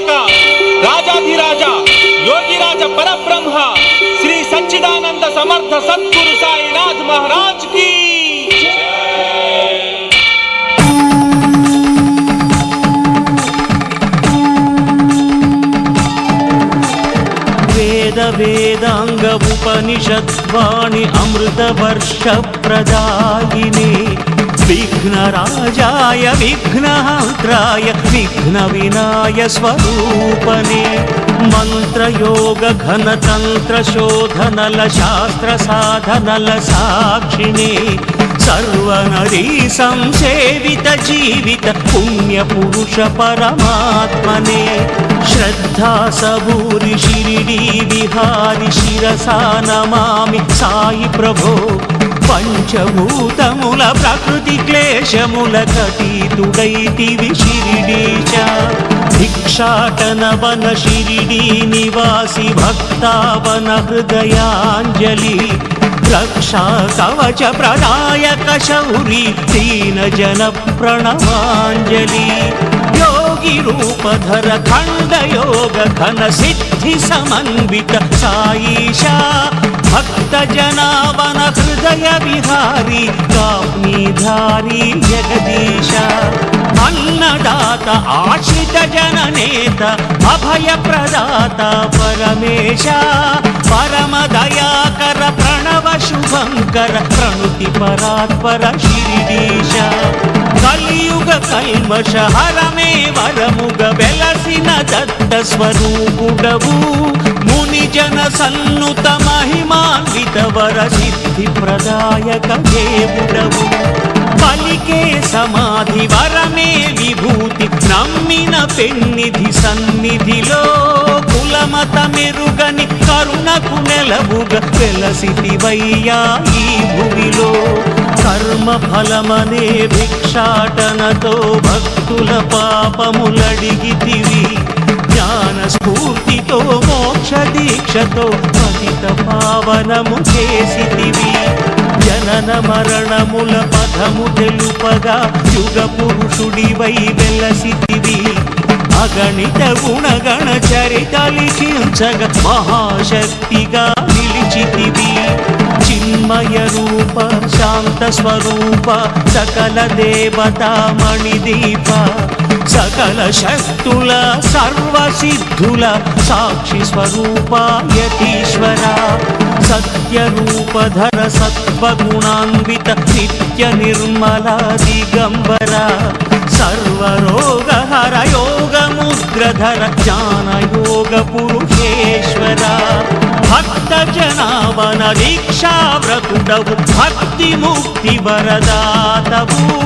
लोकनायक राजाधिराज योगिराज परब्रह्म श्री सच्चिदानंद समर्थ सद्गुरु साईनाथ महाराज की वेद वेदांग उपनिषद्वाणी अमृत वर्ष प्रदायिने विघ्नराजाय विघ्नहन्त्राय विघ्नविनाय स्वरूपने मंत्रयोग घनतंत्र शोधनल शास्त्र साधनल साक्षिणे सर्वनरी संसेवित जीवित पुण्य पुरुष परमात्मने श्रद्धा सबूरि शिरिडी विहारि शिरसा नमामि साई प्रभो पंचभूतमुल प्रकृति क्लेशमुल कटीतुडैतिवि शिरिडीश भिक्षाटन वन शिरिडी निवासी भक्तावन हृदयाञ्जलि रक्षा कवच प्रदायक शौरी दीन जन प्रणवाञ्जलि योगी रूपधर खंड योग घन सिद्धि समन्वित साईशा भक्त जनावन हृदय विहारी काम्यधारी जगदीश अन्नदाता आश्रित जननेता अभय प्रदाता परमेश परम दयाकर प्रणव शुभंकर प्रणुति परात्पर शिरिडीश कलियुग कल्मष हरमे वरमुग वेलसिन दत्त स्वरूपुडवु मुनि जन सन्नुत महिमान्वित वर सिद्धि प्रदायक देवुडवु पलिके समाधि वरमे विभूति नम्मिन पेन्निधि सन्निधिलो कुलमत मेरुगनि करुणकु नेलबुग वेलसितिवయ్యా ఈ భూమిలో కర్మ ఫలమనే భిక్షాటనతో భక్తుల పాపములడిగితివి జ్ఞాన స్ఫూర్తితో మోక్ష దీక్షతో పతిత పావనము చేసితివి జనన మరణముల పదము తెలుపగా యుగ పురుషుడివై వెలసితివి అగణిత గుణగణ చరిత లిఖించగ మహాశక్తిగా నిలిచితివి చిన్మయ రూప శాంత స్వరూప సకల దేవతా మణిదీప సకల శక్తుల సర్వ సిద్ధుల సాక్షి స్వరూప యతీశ్వర సత్య రూపధర సత్వగుణాన్విత నిత్య నిర్మల దిగంబర सर्वरोगहर योगमुद्रधर ज्ञानयोग पुरुषेश्वर भक्त जनावन दीक्षाव्रतुडवु भक्ति मुक्ति वरदातवु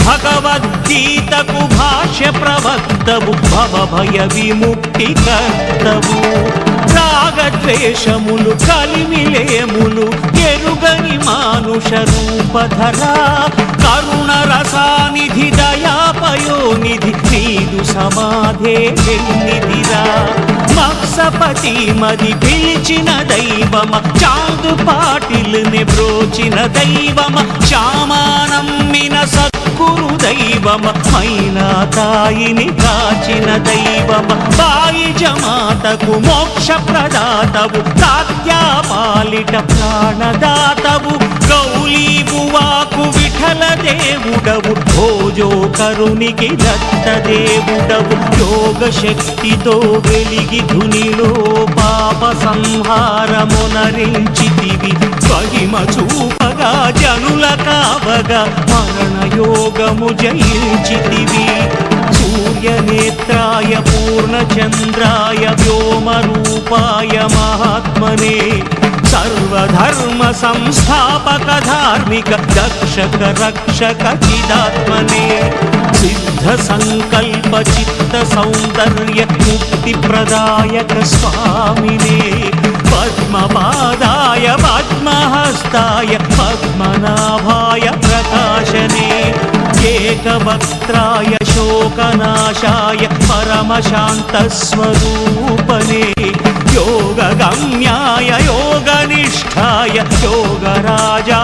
भगवद्गीतकु भाष्य प्रवक्तवु भवभय विमुक्ति कर्तवु रागद्वेषमुलु కలిమిలేములు ఎరుగని మానుష రూపధర కరుణ రసానిధి దయాపయోనిధి నీదు సమాధే వెన్నిధిరా మత్సపతి మది పిలిచిన దైవమ చాందు పాటిల్ని బ్రోచిన దైవమ శ్యామానమ్మిన సద్గురు దైవమ మైనా తాయిని కాచిన దైవమ బాయి జమాతకు మోక్ష ప్రదాతవు తాత్యా పాలిట ప్రాణదాతవు గౌలీ బువాకు విఠల దేవుడవు భోజో కరునికి దత్త దేవుడవు యోగ శక్తితో వెలిగి ధునిలో పాప సంహారమునరించితివి మహిమ చూపగా జనుల కావగా మరణ యోగము జయించితివి सूर्यनेत्राय पूर्णचन्द्राय व्योमरूपाय महात्मने सर्वधर्म संस्थापक धार्मिक दक्षक रक्षक चिदात्मने सिद्ध संकल्प चित्त सौंदर्य मुक्ति प्रदायक स्वामिने पद्मपादाय पद्महस्ताय पद्मनाभाय प्रकाशने एकवक्त्राय शोकनाशाय परमशान्तस्वरूपने योगगम्याय योगनिष्ठाय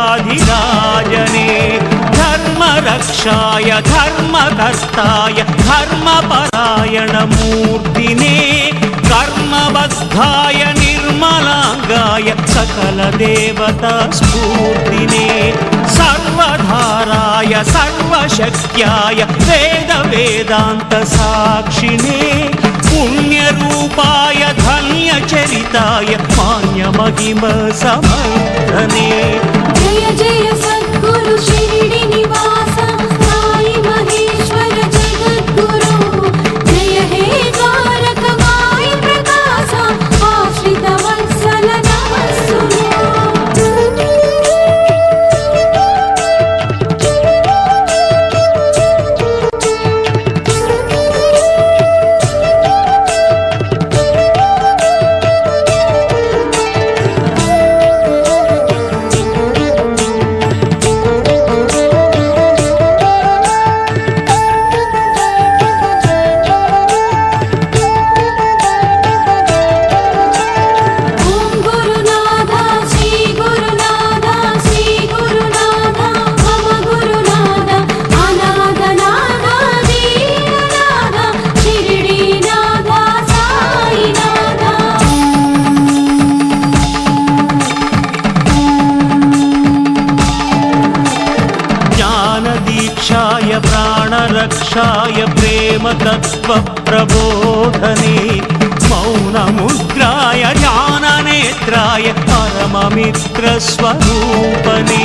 योगराजाधिराजने धर्मरक्षाय धर्मकर्ताय धर्मपरायणमूर्तिने कुलदेवता स्फूर्तिने सर्वधाराय सर्वशक्त्याय वेद वेदान्त साक्षिणे पुण्यरूपाय धन्यचरिताय मान्यमहिम समर्थने जय जय सद्गुरु शिरडी निवास साई महेश्वर जगद्गुरु जय हे द्वारक माई प्रकाश आश्रित वत्सल नमस्सुनो प्राणरक्षाय प्रेम तत्व प्रबोधने मौनमुद्राय ज्ञाननेत्राय परममित्रस्वरूपने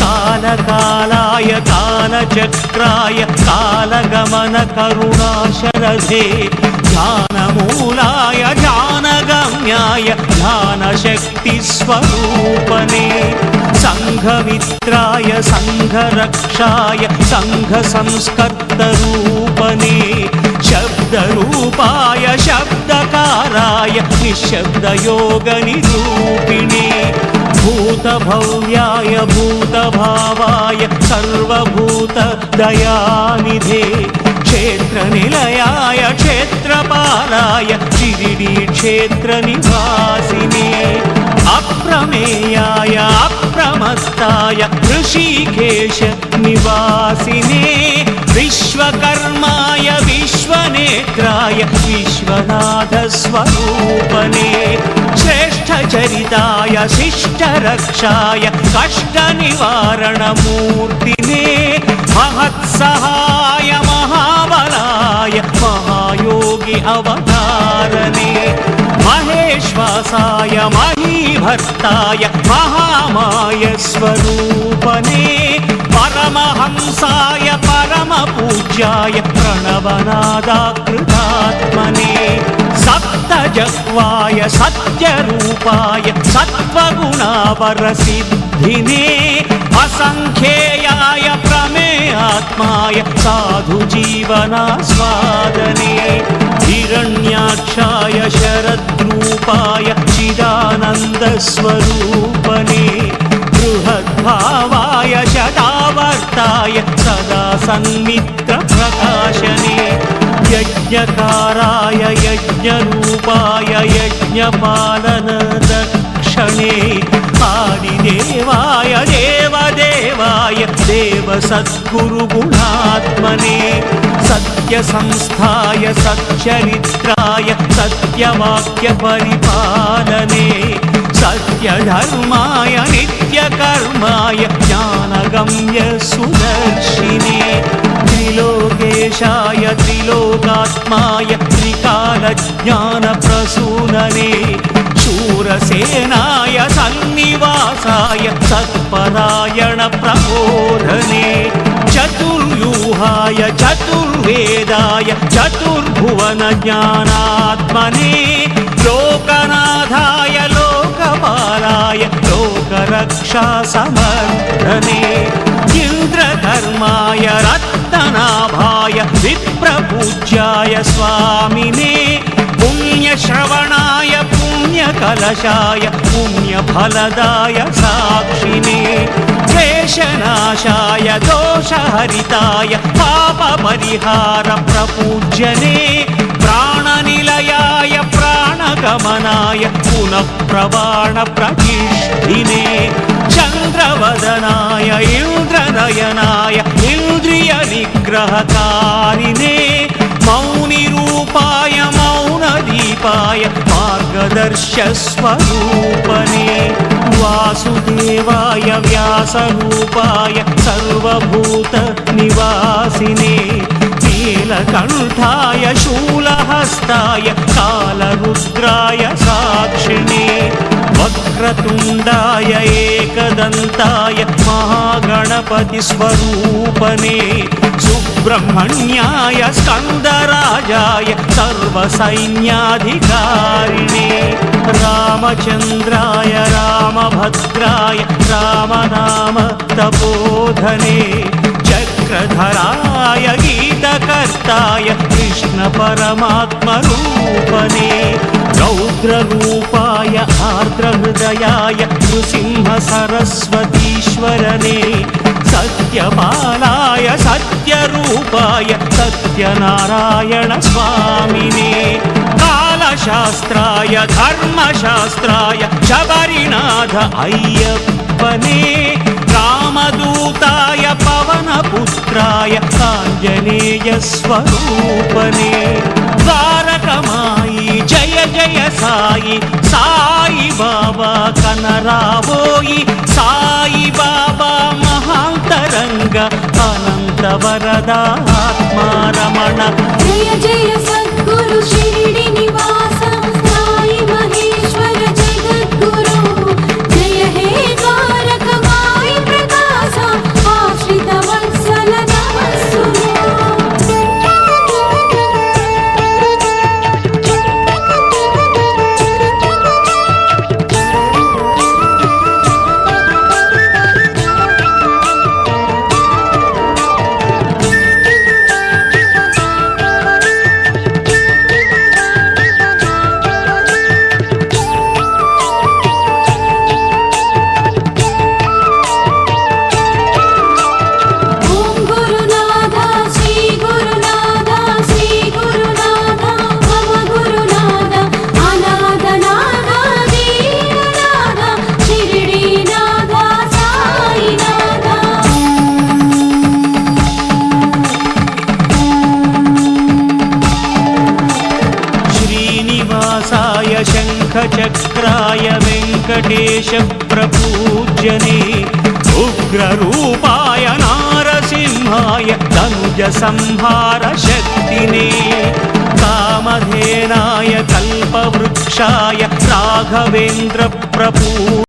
कालकालाय कालचक्राय कालगमन करुणाशरधे ध्यानमूलाय ध्यानगम्याय ध्यानशक्तिस्वरूपने संघमित्राय संघरक्षाय संघसंस्कर्तरूपने शब्दरूपाय शब्दकाराय निःशब्दयोगनिरूपिणे भूतभव्याय भूतभावाय सर्वभूतदयानिधे क्षेत्रनिलयाय क्षेत्रपालाय शिरिडी क्षेत्रनिवासिने अप्रमेयाय अप्रमत्ताय ऋषिकेश निवासिने विश्वकर्माय विश्वनेत्राय विश्वनाथ स्वरूपने श्रेष्ठचरिताय शिष्टरक्षाय कष्टनिवारणमूर्तिने महत्सहाय महाबलाय महायोगी अवतारने महेश्वासाय महीभर्ताय महामाय स्वरूपने परमहंसाय परमपूज्याय प्रणवनादाकृतात्मने सप्तजह्वाय सत्यरूपाय सत्त्वगुणावरसिद्धिने असंख्येयाय प्रमेयात्माय साधुजीवनास्वादने हिरण्याक्षाय शरद्रूपाय चिदानन्दस्वरूपने बृहद्भावाय शतावर्ताय सदा सन्मित्रप्रकाशने यज्ञकाराय यज्ञरूपाय यज्ञपालनदक्षणे आदिदेवाय देवदेवाय देवसद्गुरुगुणात्मने सत्यसंस्थाय सच्चरित्राय सत्यवाक्यपरिपालने सत्यधर्माय नित्यकर्माय ज्ञानगम्य सुदर्शिने त्रिलोकेशाय त्रिलोकात्माय त्रिकालज्ञानप्रसूनने शूरसेनाय सन्निवासाय सत्परायणप्रबोधने चतुर्व्यूहाय चतुर्वेदाय चतुर्भुवनज्ञानात्मने लोकनाथाय लोकपालाय लोकरक्षासमर्थने इन्द्रधर्माय रत्ननाभाय विप्रपूज्याय स्वामिने पुण्यश्रवणाय पुण्यकलशाय पुण्यफलदाय साक्षिणे क्लेशनाशाय दोषहरिताय पापपरिहारप्रपूज्यने प्राणनिलयाय प्राणगमनाय पुनः प्रवाणप्रतिष्ठिने चन्द्रवदनाय इन्द्रनयनाय इन्द्रियनिग्रहकारिणे मौनिरूपाय मौनदीप रूपाय मार्गदर्शस्वरूपने वासुदेवाय व्यासरूपाय सर्वभूतनिवासिने नीलकण्ठाय शूलहस्ताय कालरुद्राय साक्षिणे वक्रतुण्डाय एकदन्ताय महागणपतिस्वरूपने सुब्रह्मण्याय स्कन्दराजाय सर्वसैन्याधिकारिणे रामचन्द्राय रामभद्राय रामनाम तपोधने चक्रधराय गीतकर्ताय कृष्णपरमात्मरूपने रौद्ररूपाय आर्द्रहृदयाय नृसिंहसरस्वतीश्वरने सत्यपालाय सत्यरूपाय सत्यनारायण स्वामिने कालशास्त्राय धर्मशास्त्राय शबरीनाथ अय्यप्पने रामदूताय पवनपुत्राय आञ्जनेयस्वरूपने द्वारकमायि जय जय साई साई बाबा कनरावोयि साई बाबा महान्तरंग अनंत वरदात्मा रमण जय जय सद्गुरु शिरडी निवास साई महेश्वर जगद्गुरु जय हे द्वारक माई प्रकाश आश्रित वत्सल नमस्सुनो शङ्खचक्राय वेङ्कटेश प्रपूज्यने उग्ररूपाय नारसिंहाय धनुजसंहार शक्तिने कामधेनाय कल्पवृक्षाय राघवेन्द्र प्रपू